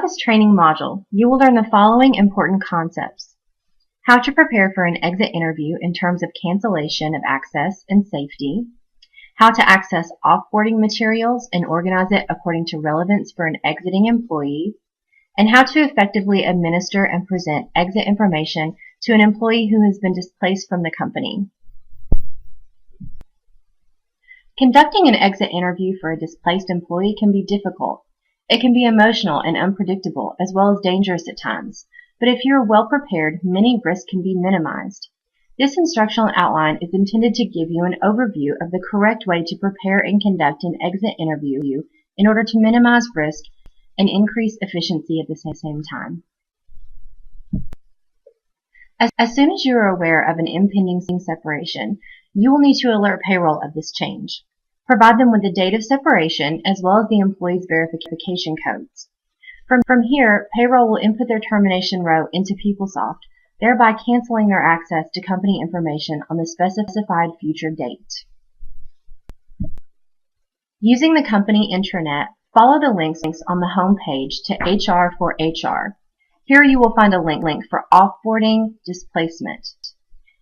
Throughout this training module, you will learn the following important concepts: how to prepare for an exit interview in terms of cancellation of access and safety, how to access offboarding materials and organize it according to relevance for an exiting employee, and how to effectively administer and present exit information to an employee who has been displaced from the company. Conducting an exit interview for a displaced employee can be difficult. It can be emotional and unpredictable, as well as dangerous at times. But if you are well prepared, many risks can be minimized. This instructional outline is intended to give you an overview of the correct way to prepare and conduct an exit interview in order to minimize risk and increase efficiency at the same time. As soon as you are aware of an impending separation, you will need to alert payroll of this change. Provide them with the date of separation as well as the employee's verification codes. From here, payroll will input their termination row into PeopleSoft, thereby canceling their access to company information on the specified future date. Using the company intranet, follow the links on the home page to HR for HR. Here you will find a link for offboarding displacement.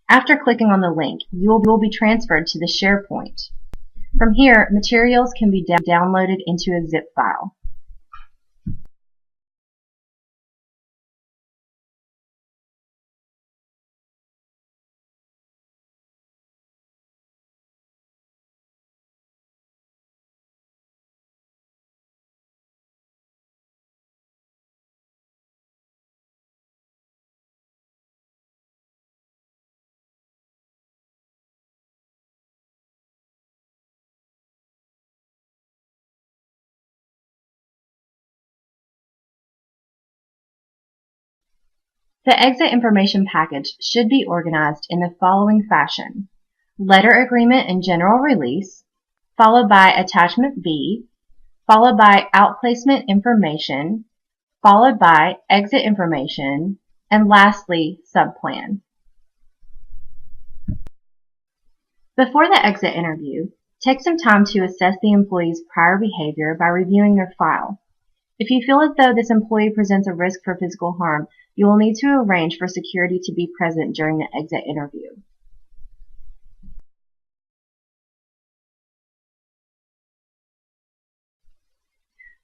After clicking on the link, you will be transferred to the SharePoint. From here, materials can be downloaded into a zip file. The exit information package should be organized in the following fashion: letter agreement and general release, followed by attachment B, followed by outplacement information, followed by exit information, and lastly, subplan. Before the exit interview, take some time to assess the employee's prior behavior by reviewing their file. If you feel as though this employee presents a risk for physical harm, you will need to arrange for security to be present during the exit interview.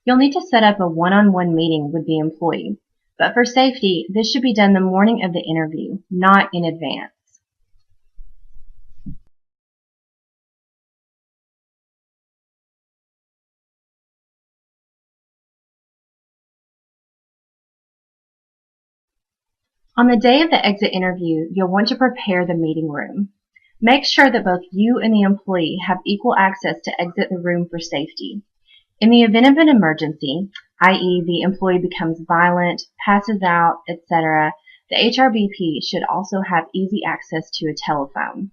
You'll need to set up a one-on-one meeting with the employee, but for safety, this should be done the morning of the interview, not in advance. On the day of the exit interview, you'll want to prepare the meeting room. Make sure that both you and the employee have equal access to exit the room for safety. In the event of an emergency, i.e. the employee becomes violent, passes out, etc., the HRBP should also have easy access to a telephone.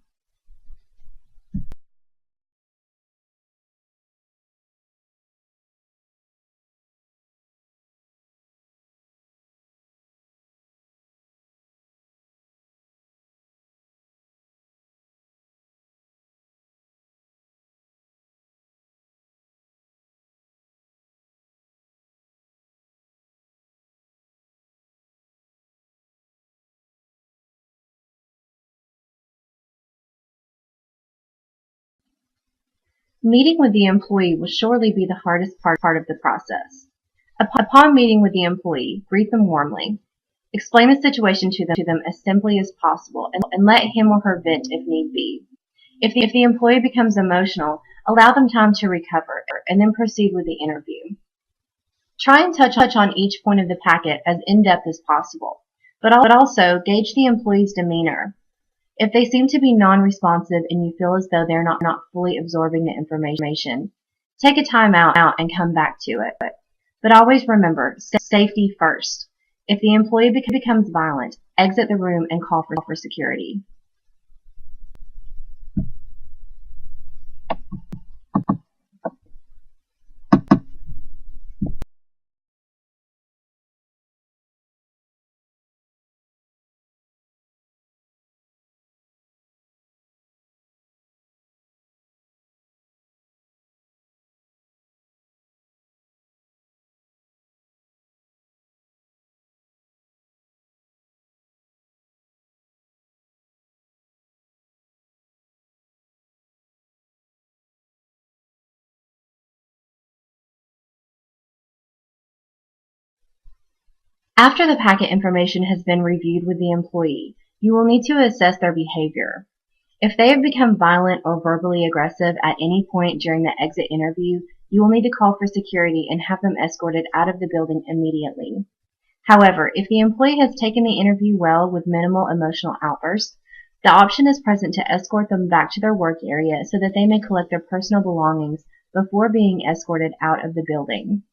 Meeting with the employee will surely be the hardest part of the process. Upon meeting with the employee, greet them warmly. Explain the situation to them as simply as possible and let him or her vent if need be. If the employee becomes emotional, allow them time to recover and then proceed with the interview. Try and touch on each point of the packet as in-depth as possible, but also gauge the employee's demeanor. If they seem to be non-responsive and you feel as though they're not fully absorbing the information, take a time out and come back to it. But always remember, safety first. If the employee becomes violent, exit the room and call for security. After the packet information has been reviewed with the employee, you will need to assess their behavior. If they have become violent or verbally aggressive at any point during the exit interview, you will need to call for security and have them escorted out of the building immediately. However, if the employee has taken the interview well with minimal emotional outbursts, the option is present to escort them back to their work area so that they may collect their personal belongings before being escorted out of the building.